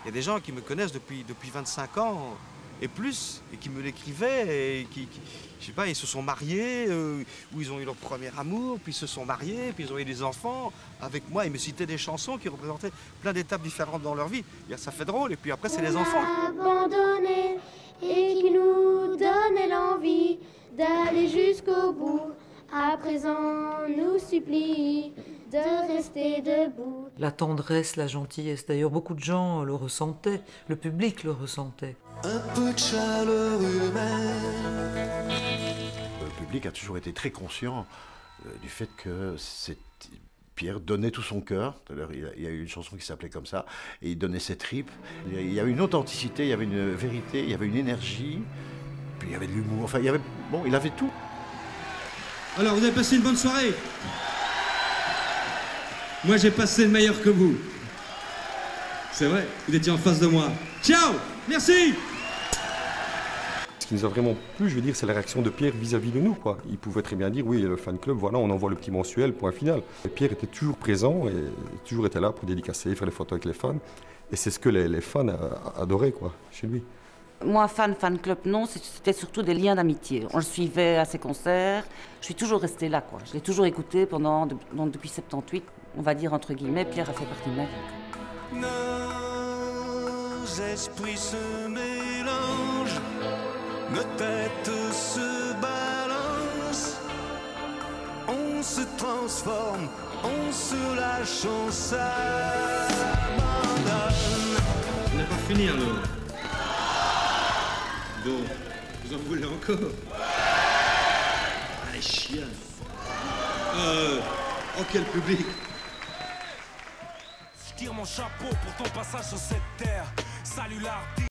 Il y a des gens qui me connaissent depuis 25 ans et plus, et qui me l'écrivaient, et je sais pas, ils se sont mariés, ou ils ont eu leur premier amour, puis ils se sont mariés, puis ils ont eu des enfants avec moi. Ils me citaient des chansons qui représentaient plein d'étapes différentes dans leur vie. Ça fait drôle, et puis après, c'est les enfants. Abandonné et qui nous donnait l'envie d'aller jusqu'au bout. À présent, nous supplie de rester debout. La tendresse, la gentillesse. D'ailleurs, beaucoup de gens le ressentaient, le public le ressentait. Un peu de chaleur humaine. Le public a toujours été très conscient du fait que Pierre donnait tout son cœur. Il y a eu une chanson qui s'appelait comme ça, et il donnait ses tripes. Il y avait une authenticité, il y avait une vérité, il y avait une énergie, puis il y avait de l'humour. Enfin, il avait tout. Alors, vous avez passé une bonne soirée? Moi, j'ai passé le meilleur que vous. C'est vrai, vous étiez en face de moi. Ciao! Merci! Ce qui nous a vraiment plu, je veux dire, c'est la réaction de Pierre vis-à-vis de nous, quoi. Il pouvait très bien dire, oui, le fan club, voilà, on envoie le petit mensuel, point final. Et Pierre était toujours présent et toujours était là pour dédicacer, faire les photos avec les fans. Et c'est ce que les fans adoraient, quoi, chez lui. Moi, fan club, non, c'était surtout des liens d'amitié. On le suivait à ses concerts. Je suis toujours restée là, quoi. Je l'ai toujours écouté depuis 78, on va dire entre guillemets. Pierre a fait partie de ma vie. Nos esprits se mélangent, nos têtes se balancent, on se transforme, on se lâche, on s'abandonne. On n'a pas fini alors. Bon, vous en voulez encore? Allez, chien. Oh, quel public! Je tire mon chapeau pour ton passage sur cette terre. Salut l'artiste.